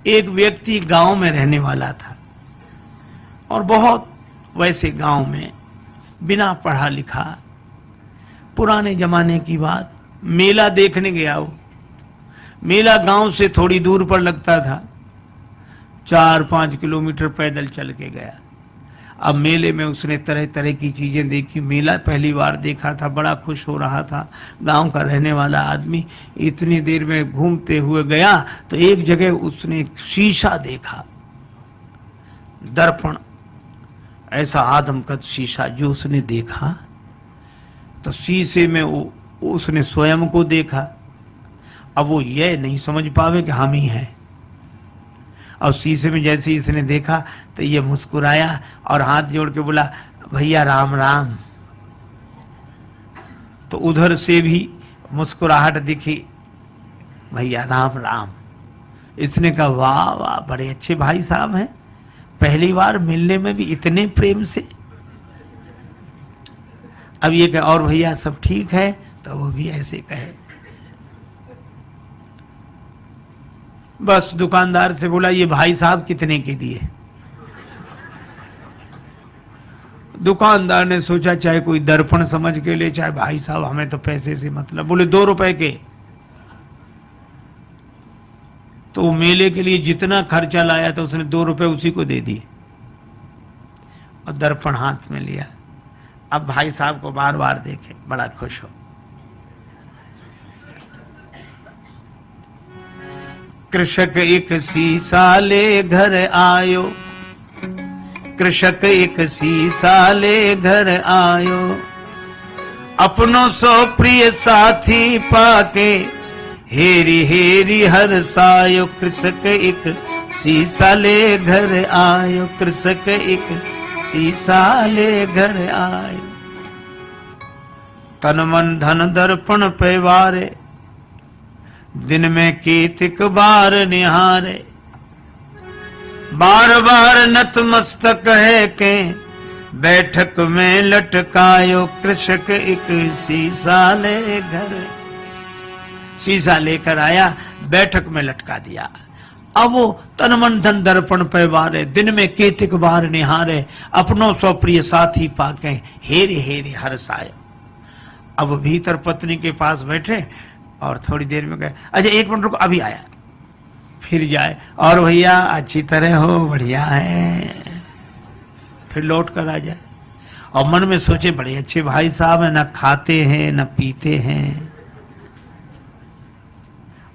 एक व्यक्ति गांव में रहने वाला था और बहुत वैसे गांव में बिना पढ़ा लिखा, पुराने जमाने की बात, मेला देखने गया वो। मेला गांव से थोड़ी दूर पर लगता था, 4-5 किलोमीटर पैदल चल के गया। अब मेले में उसने तरह तरह की चीजें देखी, मेला पहली बार देखा था, बड़ा खुश हो रहा था। गांव का रहने वाला आदमी इतनी देर में घूमते हुए गया तो एक जगह उसने शीशा देखा, दर्पण, ऐसा आदमकद शीशा जो उसने देखा तो शीशे में उसने स्वयं को देखा। अब वो ये नहीं समझ पावे कि हम ही हैं। और शीशे में जैसे ही इसने देखा तो ये मुस्कुराया और हाथ जोड़ के बोला, भैया राम राम। तो उधर से भी मुस्कुराहट दिखी, भैया राम राम। इसने कहा, वाह वाह, बड़े अच्छे भाई साहब हैं, पहली बार मिलने में भी इतने प्रेम से। अब ये कहे, और भैया सब ठीक है? तो वो भी ऐसे कहे। बस दुकानदार से बोला, ये भाई साहब कितने के दिए? दुकानदार ने सोचा चाहे कोई दर्पण समझ के ले, चाहे भाई साहब, हमें तो पैसे से मतलब। बोले 2 रुपए के। तो मेले के लिए जितना खर्चा लाया था उसने 2 रुपए उसी को दे दिए और दर्पण हाथ में लिया। अब भाई साहब को बार बार देखे, बड़ा खुश हो। कृषक एक सीसा ले घर आयो, कृषक एक सीसा ले घर आयो, अपनों सो प्रिय साथी पाके हेरी हेरी हर सायो। कृषक एक सीसा ले घर आयो, कृषक एक सीसा ले घर आयो। तन मन धन दर्पण पे वारे, दिन में कीतिक बार निहारे। बार बार नतमस्तक है के बैठक में लटकायो। कृषक एक शीशा ले घर, शीशा लेकर आया, बैठक में लटका दिया। अब वो तन मन धन दर्पण पे वारे, दिन में कीतिक बार निहारे, अपनों सो प्रिय साथी पाके हेरे हेरे हर्षाय। अब भीतर पत्नी के पास बैठे और थोड़ी देर में गए, अच्छा 1 मिनट रुको, अभी आया। फिर जाए, और भैया अच्छी तरह हो, बढ़िया है। फिर लौट कर आ जाए और मन में सोचे, बड़े अच्छे भाई साहब हैं, ना खाते हैं न पीते हैं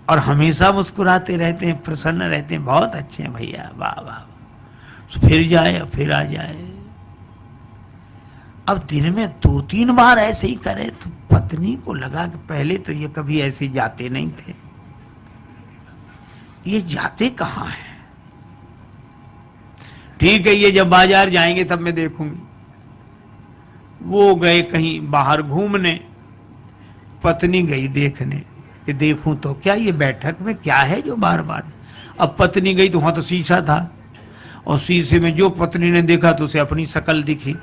और हमेशा मुस्कुराते रहते हैं, प्रसन्न रहते हैं, बहुत अच्छे हैं भैया, वाह वाह। फिर जाए, फिर आ जाए। अब दिन में 2-3 बार ऐसे ही करे तो पत्नी को लगा कि पहले तो ये कभी ऐसे जाते नहीं थे, ये जाते कहाँ हैं? ठीक है, ये जब बाजार जाएंगे तब मैं देखूंगी। वो गए कहीं बाहर घूमने, पत्नी गई देखने कि देखूं तो क्या ये बैठक में क्या है जो बार बार। अब पत्नी गई तो वहां तो शीशा था और शीशे में जो पत्नी ने देखा तो उसे अपनी शक्ल दिखी।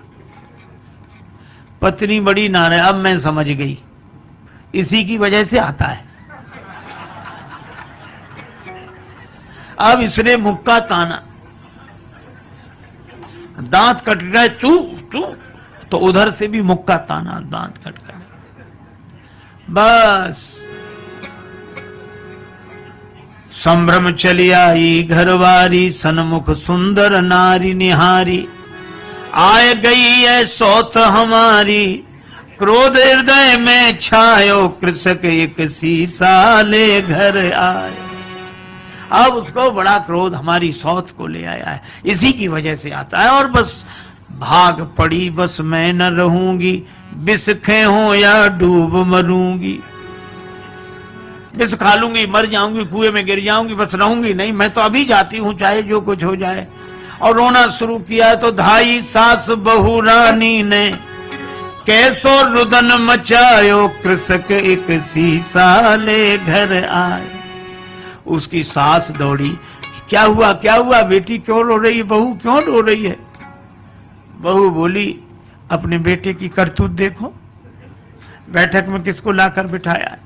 पत्नी बड़ी नाराज, अब मैं समझ गई, इसी की वजह से आता है। अब इसने मुक्का ताना, दांत कट गए, चू चू, तो उधर से भी मुक्का ताना, दांत कट गए। बस संभ्रम चली आई घरवारी, सन्मुख सुंदर नारी निहारी। आए गई है सौत हमारी, क्रोध हृदय में छायो। कृषक एक शीशा ले घर आए। अब उसको बड़ा क्रोध हमारी सौत को ले आया है, इसी की वजह से आता है। और बस भाग पड़ी, बस मैं न रहूंगी, बिस्खे हो या डूब मरूंगी। बिस खा लूंगी, मर जाऊंगी, कुएं में गिर जाऊंगी, बस रहूंगी नहीं, मैं तो अभी जाती हूं, चाहे जो कुछ हो जाए। और रोना शुरू किया तो धाई सास बहू रानी ने कैसो रुदन मचायो। कृषक एक शीशा ले घर आए। उसकी सास दौड़ी, क्या हुआ क्या हुआ, बेटी क्यों रो रही है, बहू क्यों रो रही है? बहू बोली, अपने बेटे की करतूत देखो, बैठक में किसको लाकर बिठाया है,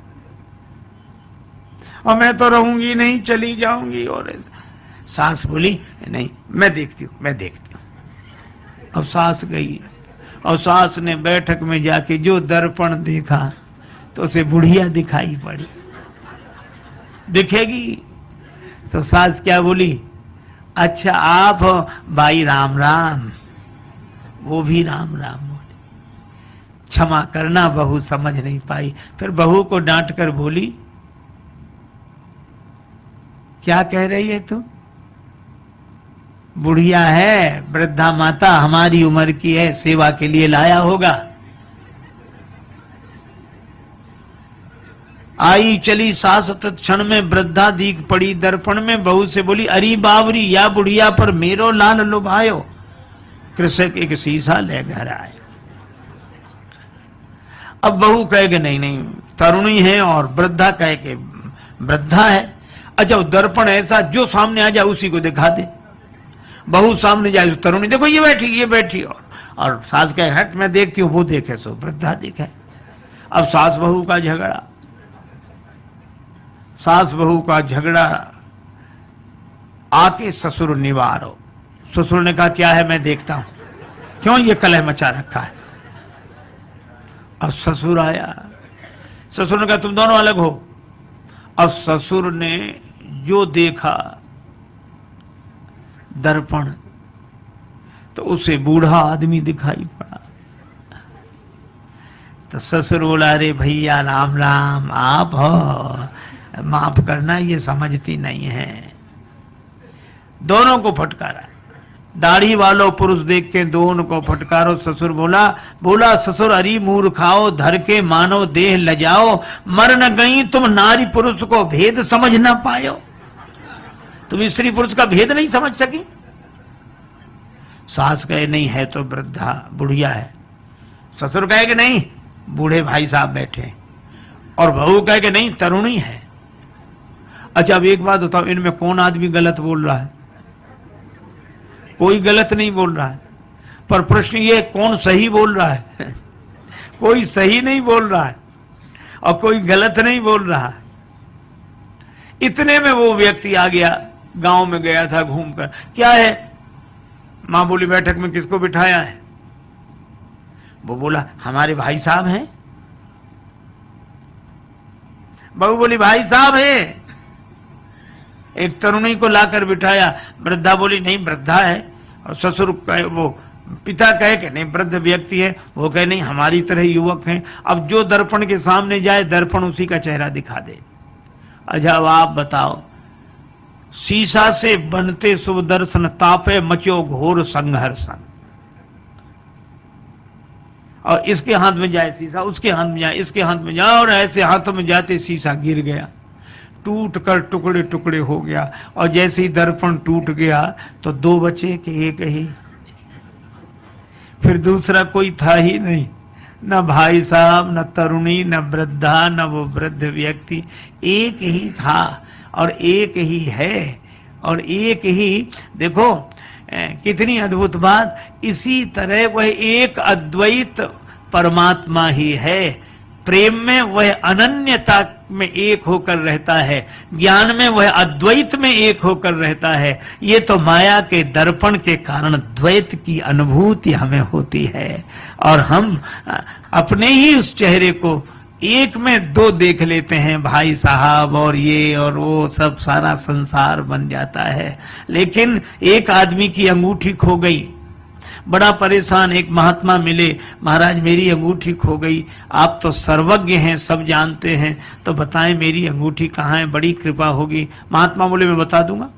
और मैं तो रहूंगी नहीं, चली जाऊंगी। और सास बोली नहीं मैं देखती हूँ मैं देखती हूँ। अब सास गई और सास ने बैठक में जाके जो दर्पण देखा तो उसे बुढ़िया दिखाई पड़ी। दिखेगी तो सास क्या बोली, अच्छा आप हो भाई, राम राम। वो भी राम राम बोली। क्षमा करना बहू समझ नहीं पाई। फिर बहू को डांट कर बोली, क्या कह रही है तू? बुढ़िया है, वृद्धा माता, हमारी उम्र की है, सेवा के लिए लाया होगा। आई चली सास तत्क्षण में वृद्धा दीख पड़ी दर्पण में। बहू से बोली, अरी बावरी या बुढ़िया पर मेरो लाल लुभायो। कृषक एक शीशा ले घर आए। अब बहू कहे कि नहीं नहीं तरुणी है और वृद्धा कहे कि वृद्धा है। अच्छा दर्पण ऐसा जो सामने आ जाए उसी को दिखा दे। बहू सामने जाए तरुणी देखो ये बैठी और सास कहे हट मैं देखती हूँ, वो देखे सो वृद्धा दिखे। अब सास बहू का झगड़ा, सास बहू का झगड़ा आके ससुर निवारो। ससुर ने कहा क्या है मैं देखता हूं, क्यों ये कलह मचा रखा है। अब ससुर आया, ससुर ने कहा तुम दोनों अलग हो। अब ससुर ने जो देखा दर्पण तो उसे बूढ़ा आदमी दिखाई पड़ा। तो ससुर बोला, अरे भैया राम राम, आप हो, माफ करना ये समझती नहीं है। दोनों को फटकारा, दाढ़ी वालों पुरुष देख के दोनों को फटकारो। ससुर बोला ससुर, अरी मूर्खाओ धर के मानो देह लजाओ, मर न गई तुम नारी पुरुष को भेद समझ न पायो। तुम स्त्री पुरुष का भेद नहीं समझ सकी। सास कहे नहीं है तो वृद्धा बुढ़िया है। ससुर कहे कि नहीं बूढ़े भाई साहब बैठे, और बहू कहे कि नहीं तरुणी है। अच्छा अब एक बात बताओ, इनमें कौन आदमी गलत बोल रहा है? कोई गलत नहीं बोल रहा है, पर प्रश्न ये कौन सही बोल रहा है? कोई सही नहीं बोल रहा है और कोई गलत नहीं बोल रहा है। इतने में वो व्यक्ति आ गया, गांव में गया था घूमकर। क्या है? मां बोली बैठक में किसको बिठाया है? वो बोला हमारे भाई साहब हैं। बहू बोली भाई साहब है। एक तरुणी को लाकर बिठाया, वृद्धा बोली नहीं वृद्धा है। और ससुर कहे, वो पिता कहे कि नहीं वृद्ध व्यक्ति है, वो कहे नहीं हमारी तरह युवक हैं। अब जो दर्पण के सामने जाए दर्पण उसी का चेहरा दिखा दे। अच्छा अब आप बताओ, शीशा से बनते शुभ दर्शन तापे मचो घोर संघर्षण। और इसके हाथ में जाए शीशा, उसके हाथ में जाए, इसके हाथ में जाए, और ऐसे हाथों में जाते शीशा गिर गया, टूट कर टुकड़े टुकड़े हो गया। और जैसे ही दर्पण टूट गया तो दो बचे कि एक ही। फिर दूसरा कोई था ही नहीं, न भाई साहब, न तरुणी, न वृद्धा, न वो वृद्ध व्यक्ति। एक ही था और एक ही है और एक ही। देखो कितनी अद्भुत बात। इसी तरह वह एक अद्वैत परमात्मा ही है। प्रेम में वह अनन्यता में एक होकर रहता है, ज्ञान में वह अद्वैत में एक होकर रहता है। ये तो माया के दर्पण के कारण द्वैत की अनुभूति हमें होती है और हम अपने ही उस चेहरे को एक में दो देख लेते हैं, भाई साहब और ये और वो, सब सारा संसार बन जाता है। लेकिन एक आदमी की अंगूठी खो गई, बड़ा परेशान। एक महात्मा मिले, महाराज मेरी अंगूठी खो गई, आप तो सर्वज्ञ हैं, सब जानते हैं, तो बताएं मेरी अंगूठी कहाँ है, बड़ी कृपा होगी। महात्मा बोले मैं बता दूंगा।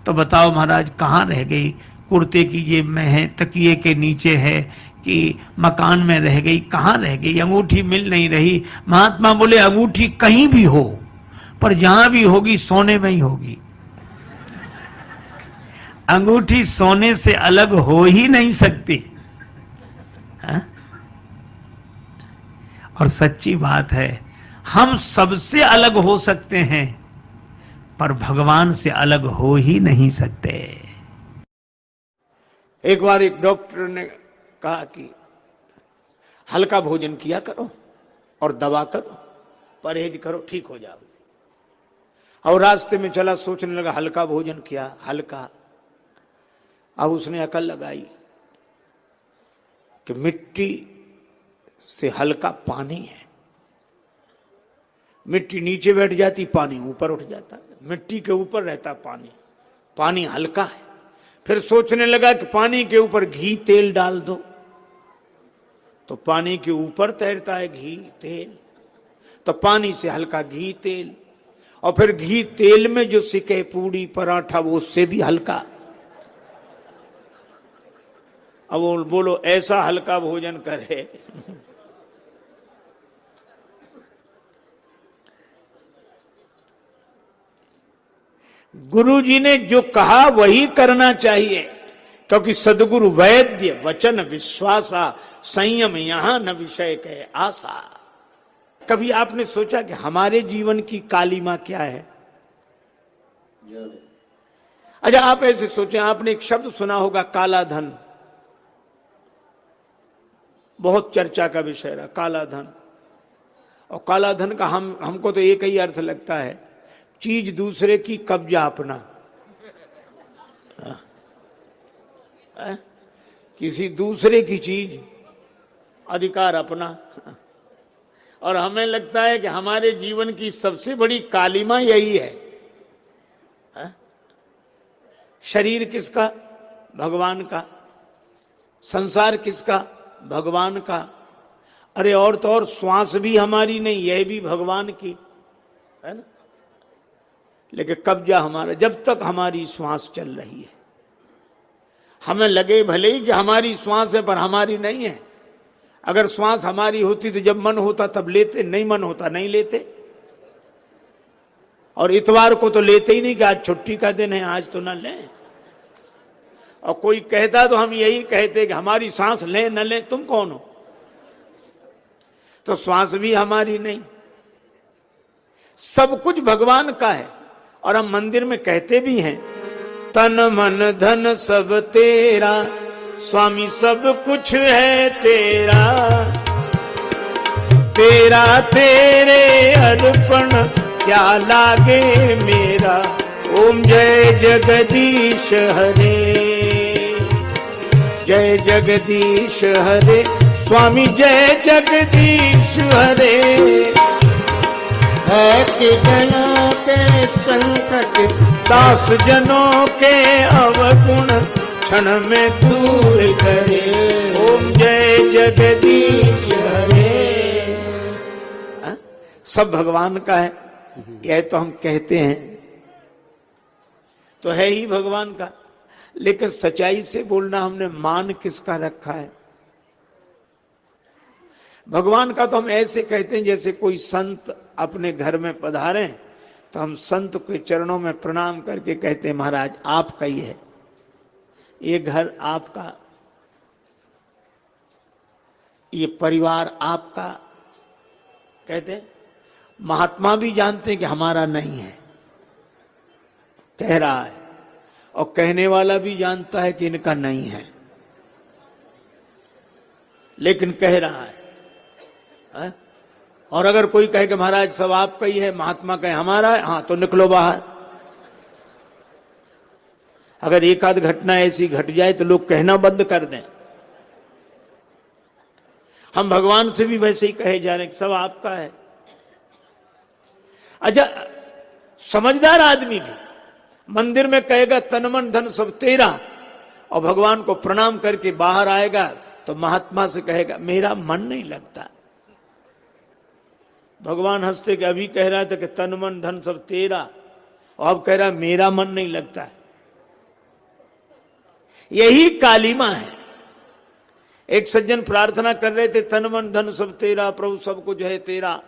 तो बताओ महाराज कहाँ रह गई? कुर्ते की जेब में है, तकिए के नीचे है, कि मकान में रह गई, कहाँ रह गई? अंगूठी मिल नहीं रही। महात्मा बोले अंगूठी कहीं भी हो, पर जहां भी होगी सोने में ही होगी। अंगूठी सोने से अलग हो ही नहीं सकती। हा? और सच्ची बात है, हम सबसे अलग हो सकते हैं पर भगवान से अलग हो ही नहीं सकते। एक बार एक डॉक्टर ने कहा कि हल्का भोजन किया करो और दवा करो, परहेज करो, ठीक हो जाओ। और रास्ते में चला, सोचने लगा हल्का भोजन किया, हल्का। अब उसने अकल लगाई कि मिट्टी से हल्का पानी है, मिट्टी नीचे बैठ जाती, पानी ऊपर उठ जाता, मिट्टी के ऊपर रहता पानी, पानी हल्का है। फिर सोचने लगा कि पानी के ऊपर घी तेल डाल दो, तो पानी के ऊपर तैरता है घी तेल, तो पानी से हल्का घी तेल, और फिर घी तेल में जो सिके पूड़ी पराठा वो उससे भी हल्का। अब वो बोलो ऐसा हल्का भोजन करे। गुरु जी ने जो कहा वही करना चाहिए, क्योंकि सदगुरु वैद्य वचन विश्वासा, संयम यहां न विषय के आशा। कभी आपने सोचा कि हमारे जीवन की कालीमा क्या है? अच्छा, आप ऐसे सोचें, आपने एक शब्द सुना होगा काला धन, बहुत चर्चा का विषय रहा काला धन। और काला धन का हमको तो एक ही अर्थ लगता है, चीज दूसरे की कब्जा अपना। किसी दूसरे की चीज अधिकार अपना। और हमें लगता है कि हमारे जीवन की सबसे बड़ी कालिमा यही है। शरीर किसका? भगवान का। संसार किसका? भगवान का। अरे और तो और श्वास भी हमारी नहीं, यह भी भगवान की है ना, लेकिन कब्जा हमारा। जब तक हमारी श्वास चल रही है, हमें लगे भले ही कि हमारी श्वास है पर हमारी नहीं है। अगर श्वास हमारी होती तो जब मन होता तब लेते, नहीं मन होता नहीं लेते। और इतवार को तो लेते ही नहीं कि आज छुट्टी का दिन है, आज तो ना लें। और कोई कहता तो हम यही कहते कि हमारी सांस लें न लें, तुम कौन हो? तो श्वास भी हमारी नहीं, सब कुछ भगवान का है। और हम मंदिर में कहते भी हैं, तन मन धन सब तेरा, स्वामी सब कुछ है तेरा, तेरा तेरे अर्पण क्या लागे मेरा। ओम जय जगदीश हरे, जय जगदीश हरे, स्वामी जय जगदीश हरे। है कि जनों के संकट, दास जनों के अवगुण, क्षण में दूर करे। ओम जय जगदीश हरे। सब भगवान का है, यह तो हम कहते हैं, तो है ही भगवान का। लेकिन सच्चाई से बोलना, हमने मान किसका रखा है? भगवान का तो हम ऐसे कहते हैं जैसे कोई संत अपने घर में पधारे तो हम संत के चरणों में प्रणाम करके कहते हैं महाराज आपका ही है, ये घर आपका, ये परिवार आपका। कहते हैं महात्मा भी जानते हैं कि हमारा नहीं है, कह रहा है, और कहने वाला भी जानता है कि इनका नहीं है, लेकिन कह रहा है। और अगर कोई कहे कि महाराज सब आपका ही है, महात्मा कहे हमारा है, हाँ तो निकलो बाहर। अगर एक आध घटना ऐसी घट जाए तो लोग कहना बंद कर दें। हम भगवान से भी वैसे ही कहे जा रहे हैं सब आपका है। अच्छा, समझदार आदमी भी मंदिर में कहेगा तन मन धन सब तेरा, और भगवान को प्रणाम करके बाहर आएगा तो महात्मा से कहेगा मेरा मन नहीं लगता। भगवान हंसते कि अभी कह रहा था कि तन मन धन सब तेरा, और अब कह रहा मेरा मन नहीं लगता है। यही कालिमा है। एक सज्जन प्रार्थना कर रहे थे तन मन धन सब तेरा, प्रभु सब कुछ है तेरा,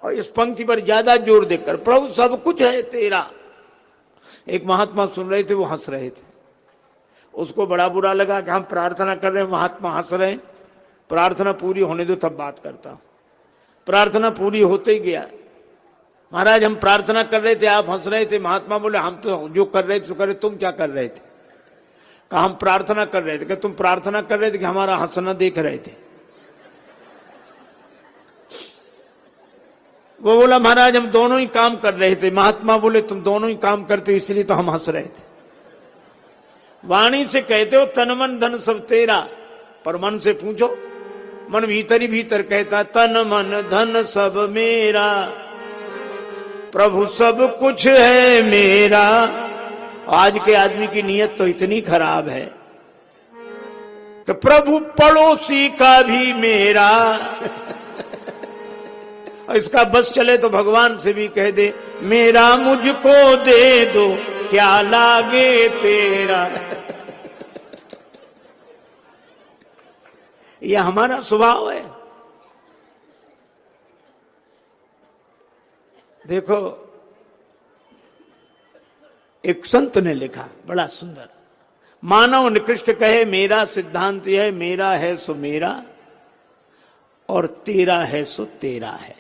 और इस पंक्ति पर ज्यादा जोर देकर प्रभु सब कुछ है तेरा। एक महात्मा सुन रहे थे, वो हंस रहे थे, उसको बड़ा बुरा लगा कि हम प्रार्थना कर रहे हैं, महात्मा हंस रहे हैं, प्रार्थना पूरी होने दो तब बात करता हूं। प्रार्थना पूरी होते ही गया, महाराज हम प्रार्थना कर रहे थे आप हंस रहे थे। महात्मा बोले हम तो जो कर रहे थे तो करे, तुम क्या कर रहे थे? कहा हम प्रार्थना कर रहे थे। कि तुम प्रार्थना कर रहे थे कि हमारा हंसना देख रहे थे? वो बोला महाराज हम दोनों ही काम कर रहे थे। महात्मा बोले तुम दोनों ही काम करते हो इसलिए तो हम हंस रहे थे। वाणी से कहते हो तन मन धन सब तेरा, पर मन से पूछो, मन भीतर ही भीतर कहता तन मन धन सब मेरा, प्रभु सब कुछ है मेरा। आज के आदमी की नीयत तो इतनी खराब है कि प्रभु पड़ोसी का भी मेरा। इसका बस चले तो भगवान से भी कह दे मेरा मुझको दे दो क्या लागे तेरा। यह हमारा स्वभाव है। देखो एक संत ने लिखा बड़ा सुंदर, मानव निकृष्ट कहे मेरा सिद्धांत यह मेरा है सो मेरा और तेरा है सो तेरा है।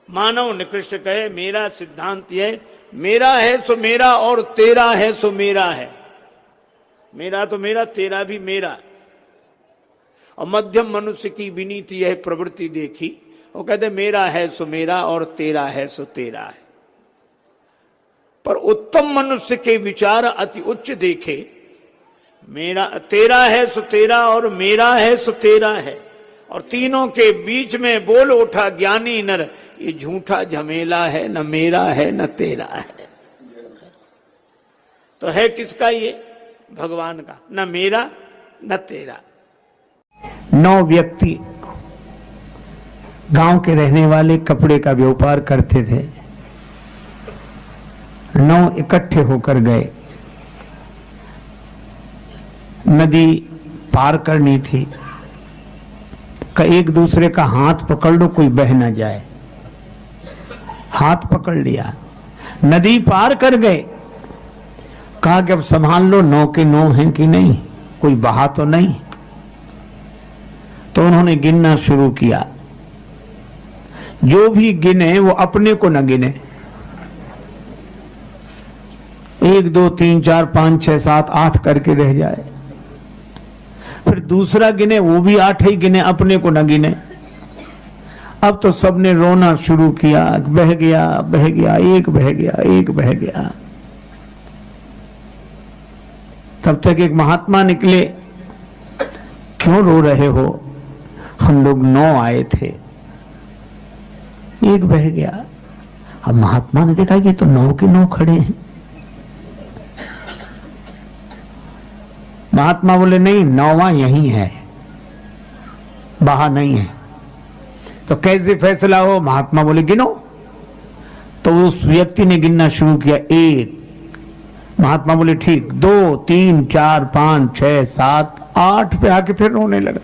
मानव निकृष्ट कहे मेरा सिद्धांत यह मेरा है सो मेरा और तेरा है सो मेरा है। मेरा तो मेरा, तेरा भी मेरा। और मध्यम मनुष्य की विनीति यह प्रवृत्ति देखी, वो कहते मेरा है सो मेरा और तेरा है सो तेरा है। पर उत्तम मनुष्य के विचार अति उच्च देखे, मेरा तेरा है सो तेरा और मेरा है सो तेरा है, और तीनों के बीच में बोल उठा ज्ञानी नर ये झूठा झमेला है, न मेरा है न तेरा है। तो है किसका ये? भगवान का। न मेरा न तेरा। 9 व्यक्ति गांव के रहने वाले कपड़े का व्यापार करते थे। 9 इकट्ठे होकर गए, नदी पार करनी थी। एक दूसरे का हाथ पकड़ लो कोई बह ना जाए। हाथ पकड़ लिया, नदी पार कर गए। कहा कि अब संभाल लो 9 के 9 हैं कि नहीं, कोई बहा तो नहीं। तो उन्होंने गिनना शुरू किया। जो भी गिने वो अपने को न गिने। 1 2 3 4 5 6 7 8 करके रह जाए। फिर दूसरा गिने, वो भी 8 ही गिने, अपने को न गिने। अब तो सबने रोना शुरू किया, बह गया बह गया, एक बह गया एक बह गया। तब तक एक महात्मा निकले, क्यों रो रहे हो? हम लोग 9 आए थे, एक बह गया। अब महात्मा ने देखा कि तो 9 के 9 खड़े हैं। महात्मा बोले नहीं, 9वां यही है, बहा नहीं है। तो कैसे फैसला हो? महात्मा बोले गिनो। तो उस व्यक्ति ने गिनना शुरू किया, 1। महात्मा बोले ठीक, 2 3 4 5 6 7 8 पे आके फिर रोने लगा।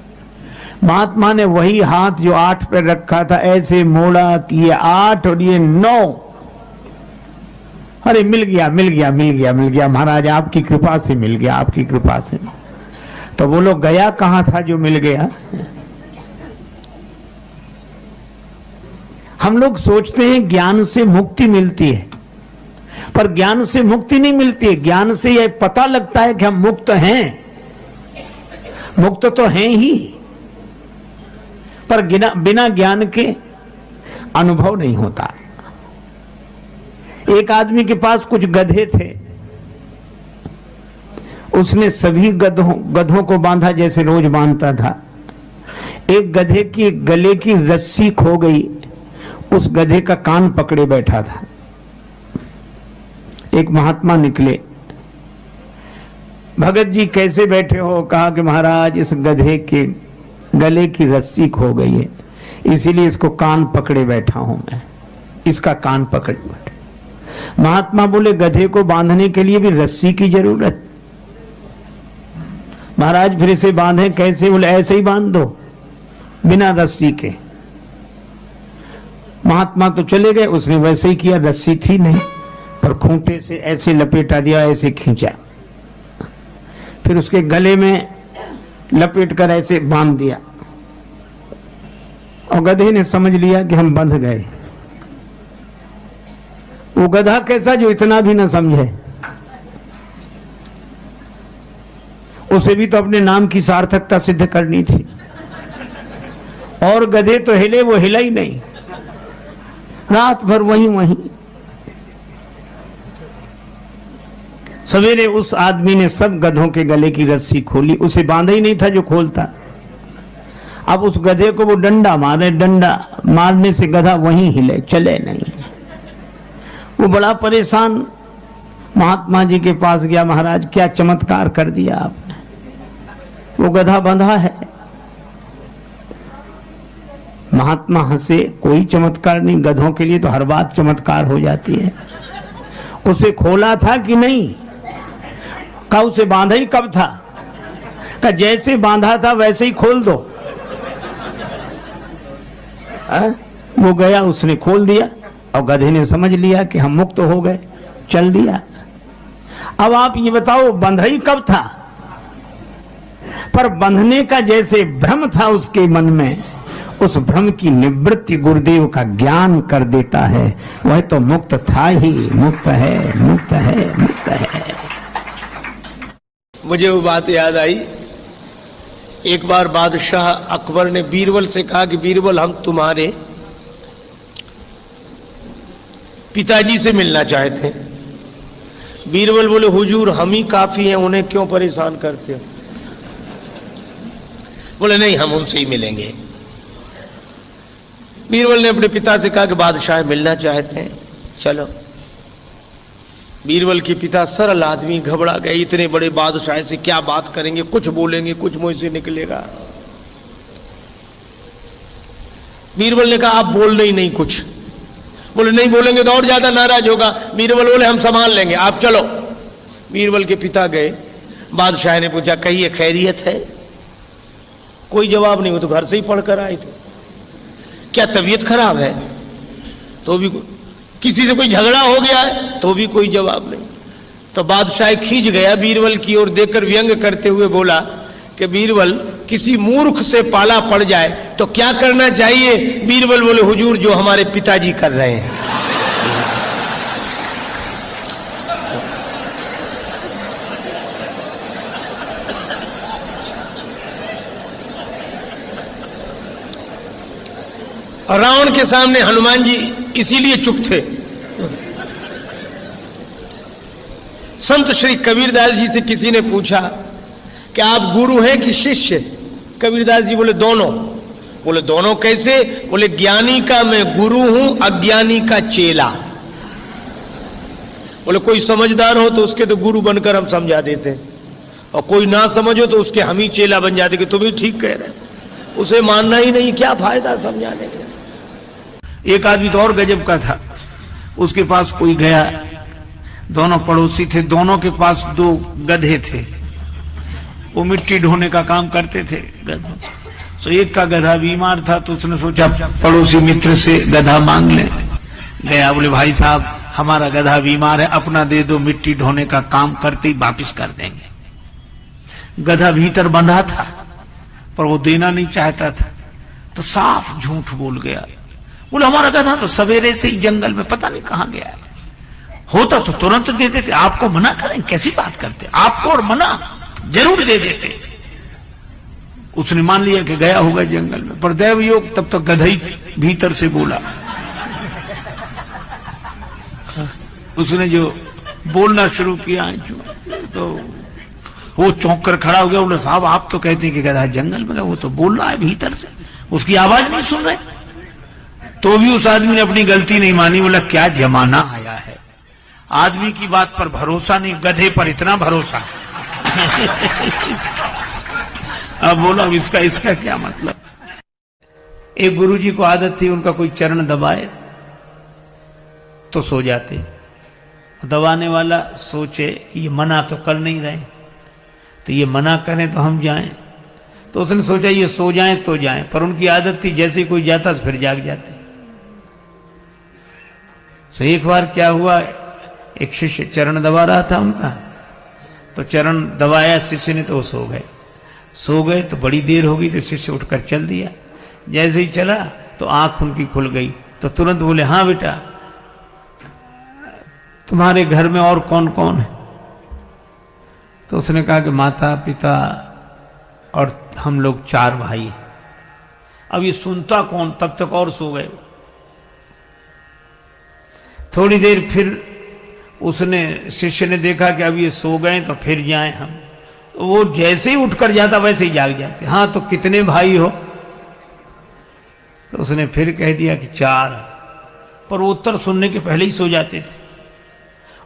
महात्मा ने वही हाथ जो 8 पे रखा था ऐसे मोड़ा कि ये 8 और ये 9। अरे मिल गया मिल गया मिल गया मिल गया महाराज, आपकी कृपा से मिल गया, आपकी कृपा से। तो वो लोग गया कहां था जो मिल गया? हम लोग सोचते हैं ज्ञान से मुक्ति मिलती है, पर ज्ञान से मुक्ति नहीं मिलती है। ज्ञान से यह पता लगता है कि हम मुक्त हैं। मुक्त तो हैं ही, पर बिना ज्ञान के अनुभव नहीं होता। एक आदमी के पास कुछ गधे थे, उसने सभी गधों को बांधा जैसे रोज बांधता था। एक गधे की गले की रस्सी खो गई, उस गधे का कान पकड़े बैठा था। एक महात्मा निकले, भगत जी कैसे बैठे हो? कहा कि महाराज इस गधे के गले की रस्सी खो गई है, इसीलिए इसको कान पकड़े बैठा हूं मैं, इसका कान पकड़े बैठा। महात्मा बोले गधे को बांधने के लिए भी रस्सी की जरूरत? महाराज फिर इसे बांधे कैसे? बोले ऐसे ही बांध दो बिना रस्सी के। महात्मा तो चले गए, उसने वैसे ही किया। रस्सी थी नहीं, पर खूंटे से ऐसे लपेटा दिया, ऐसे खींचा, फिर उसके गले में लपेट कर ऐसे बांध दिया, और गधे ने समझ लिया कि हम बंध गए। वो गधा कैसा जो इतना भी ना समझे, उसे भी तो अपने नाम की सार्थकता सिद्ध करनी थी। और गधे तो हिले, वो हिला ही नहीं, रात भर वहीं। सवेरे उस आदमी ने सब गधों के गले की रस्सी खोली, उसे बांधा ही नहीं था जो खोलता। अब उस गधे को वो डंडा मारे, डंडा मारने से गधा वहीं हिले, चले नहीं। वो बड़ा परेशान महात्मा जी के पास गया, महाराज क्या चमत्कार कर दिया आपने, वो गधा बंधा है। महात्मा हंसे, कोई चमत्कार नहीं, गधों के लिए तो हर बात चमत्कार हो जाती है। उसे खोला था कि नहीं? का उसे बांधा ही कब था? का जैसे बांधा था वैसे ही खोल दो। वो गया, उसने खोल दिया और गधे ने समझ लिया कि हम मुक्त हो गए, चल दिया। अब आप ये बताओ बंधा ही कब था? पर बंधने का जैसे भ्रम था उसके मन में, उस भ्रम की निवृत्ति गुरुदेव का ज्ञान कर देता है। वह तो मुक्त था ही, मुक्त है, मुक्त है, मुक्त है। मुझे वो बात याद आई, एक बार बादशाह अकबर ने बीरबल से कहा कि बीरबल हम तुम्हारे पिताजी से मिलना चाहते हैं। बीरबल बोले हुजूर हम ही काफी हैं, उन्हें क्यों परेशान करते हो? बोले नहीं हम उनसे ही मिलेंगे। बीरबल ने अपने पिता से कहा कि बादशाह मिलना चाहते हैं, चलो। बीरबल के पिता सरल आदमी घबरा गए, इतने बड़े बादशाह से क्या बात करेंगे, कुछ बोलेंगे कुछ मुंह से निकलेगा। बीरबल ने कहा आप बोल ही नहीं कुछ। बोले नहीं बोलेंगे तो और ज्यादा नाराज होगा। बीरबल बोले हम संभाल लेंगे, आप चलो। बीरबल के पिता गए, बादशाह ने पूछा कहिए खैरियत है? कोई जवाब नहीं, वो तो घर से ही पढ़कर आए थे। क्या तबीयत खराब है? तो भी किसी से कोई झगड़ा हो गया है? तो भी कोई जवाब नहीं। तो बादशाह खींच गया बीरबल की ओर, देखकर व्यंग करते हुए बोला कि बीरबल किसी मूर्ख से पाला पड़ जाए तो क्या करना चाहिए? बीरबल बोले हुजूर जो हमारे पिताजी कर रहे हैं। और रावण के सामने हनुमान जी इसीलिए चुप थे। संत श्री कबीरदास जी से किसी ने पूछा कि आप गुरु हैं कि शिष्य? कबीरदास जी बोले दोनों। बोले दोनों कैसे? बोले ज्ञानी का मैं गुरु हूं, अज्ञानी का चेला। बोले कोई समझदार हो तो उसके तो गुरु बनकर हम समझा देते, और कोई ना समझो तो उसके हम ही चेला बन जाते कि तुम ही ठीक कह रहे, उसे मानना ही नहीं, क्या फायदा समझाने से। एक आदमी तो और गजब का था, उसके पास कोई गया, दोनों पड़ोसी थे, दोनों के पास दो गधे थे, वो मिट्टी ढोने का काम करते थे गधों। तो एक का गधा बीमार था, तो उसने सोचा पड़ोसी मित्र से गधा मांग ले। गया, बोले भाई साहब हमारा गधा बीमार है, अपना दे दो, मिट्टी ढोने का काम करते ही वापिस कर देंगे। गधा भीतर बंधा था पर वो देना नहीं चाहता था, तो साफ झूठ बोल गया। बोले हमारा गधा तो सवेरे से ही जंगल में पता नहीं कहां गया है, होता तो तुरंत दे देते, आपको मना करें कैसी बात करते, आपको और मना जरूर दे देते। उसने मान लिया कि गया होगा जंगल में, पर दैव योग तब तक गधा ही भीतर से बोला। उसने जो बोलना शुरू किया तो वो चौंक कर खड़ा हो गया। बोले साहब आप तो कहते हैं कि गधा जंगल में गया, वो तो बोल रहा है भीतर से, उसकी आवाज नहीं सुन रहे। तो भी उस आदमी ने अपनी गलती नहीं मानी। बोला क्या जमाना आया है, आदमी की बात पर भरोसा नहीं, गधे पर इतना भरोसा। अब बोलो इसका क्या मतलब। एक गुरुजी को आदत थी, उनका कोई चरण दबाए तो सो जाते। दबाने वाला सोचे ये मना तो कर नहीं रहे, तो ये मना करें तो हम जाएं, तो उसने सोचा ये सो जाएं तो जाएं, पर उनकी आदत थी जैसे कोई जाता तो फिर जाग जाते। तो एक बार क्या हुआ, एक शिष्य चरण दबा रहा था उनका, तो चरण दबाया शिष्य ने तो वो सो गए तो बड़ी देर हो गई, तो शिष्य उठकर चल दिया। जैसे ही चला तो आंख उनकी खुल गई, तो तुरंत बोले हाँ बेटा तुम्हारे घर में और कौन कौन है? तो उसने कहा कि माता पिता और हम लोग 4 भाई हैं। अब ये सुनता कौन, तब तक और सो गए। थोड़ी देर फिर उसने, शिष्य ने देखा कि अब ये सो गए तो फिर जाएं हम। तो वो जैसे ही उठकर जाता वैसे ही जाग जाते। हाँ तो कितने भाई हो? तो उसने फिर कह दिया कि 4, पर वो उत्तर सुनने के पहले ही सो जाते थे।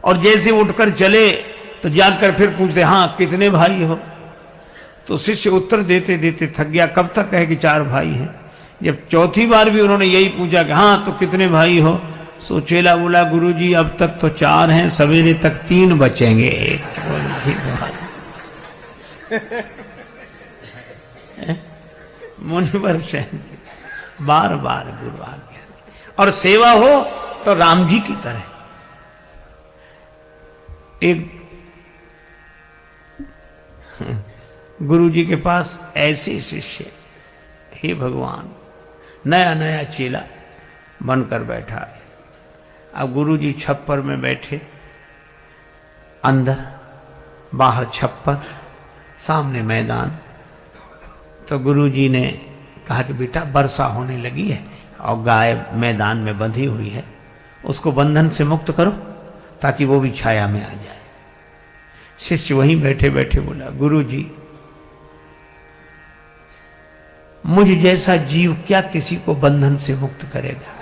और जैसे उठकर चले तो जागकर फिर पूछते, हाँ कितने भाई हो? तो शिष्य उत्तर देते देते थक गया, कब तक कहे कि 4 भाई हैं। जब चौथी बार भी उन्होंने यही पूछा कि हाँ तो कितने भाई हो, सो चेला बोला, गुरुजी अब तक तो 4 हैं, सवेरे तक 3 बचेंगे। मुनिवर शांति, बार बार गुरु आज्ञा। और सेवा हो तो राम जी की तरह। एक गुरु जी के पास ऐसे शिष्य, हे भगवान, नया नया चेला बनकर बैठा है। अब गुरु जी छप्पर में बैठे, अंदर बाहर छप्पर, सामने मैदान। तो गुरु जी ने कहा कि बेटा वर्षा होने लगी है और गाय मैदान में बंधी हुई है, उसको बंधन से मुक्त करो ताकि वो भी छाया में आ जाए। शिष्य वहीं बैठे बैठे बोला, गुरु जी मुझ जैसा जीव क्या किसी को बंधन से मुक्त करेगा,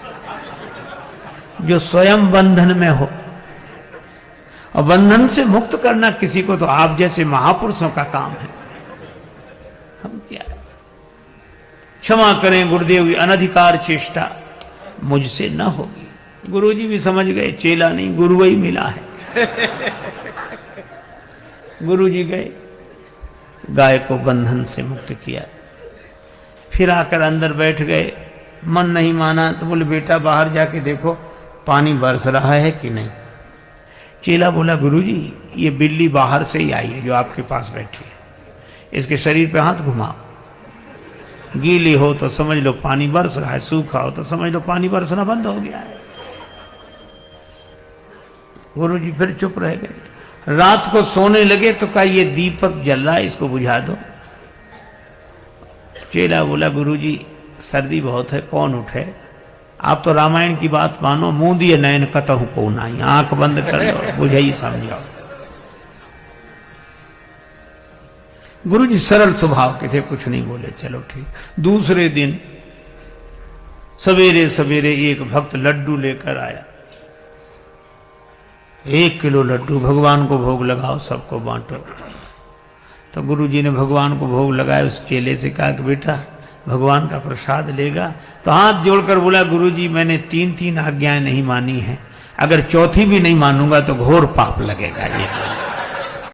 जो स्वयं बंधन में हो। और बंधन से मुक्त करना किसी को तो आप जैसे महापुरुषों का काम है, हम क्या। क्षमा करें गुरुदेव, अनधिकार चेष्टा मुझसे न होगी। गुरुजी भी समझ गए चेला नहीं गुरु ही मिला है। गुरुजी गए, गाय को बंधन से मुक्त किया, फिर आकर अंदर बैठ गए। मन नहीं माना तो बोले, बेटा बाहर जाके देखो पानी बरस रहा है कि नहीं। चेला बोला, गुरुजी ये बिल्ली बाहर से ही आई है जो आपके पास बैठी है, इसके शरीर पे हाथ घुमाओ, गीली हो तो समझ लो पानी बरस रहा है, सूखा हो तो समझ लो पानी बरसना बंद हो गया है। गुरुजी फिर चुप रह गए। रात को सोने लगे तो कहा, ये दीपक जल रहा है, इसको बुझा दो। चेला बोला, गुरुजी सर्दी बहुत है, कौन उठे, आप तो रामायण की बात मानो, मुंह दिए नयन कतहु को नाई, आंख बंद कर लो, बुझाई समझाओ। गुरुजी सरल स्वभाव के थे, कुछ नहीं बोले, चलो ठीक। दूसरे दिन सवेरे सवेरे एक भक्त लड्डू लेकर आया, 1 किलो लड्डू, भगवान को भोग लगाओ, सबको बांटो। तो गुरुजी ने भगवान को भोग लगाया। उस चेले से कहा कि बेटा भगवान का प्रसाद लेगा? तो हाथ जोड़कर बोला, गुरुजी मैंने 3 आज्ञाएं नहीं मानी हैं, अगर चौथी भी नहीं मानूंगा तो घोर पाप लगेगा ये।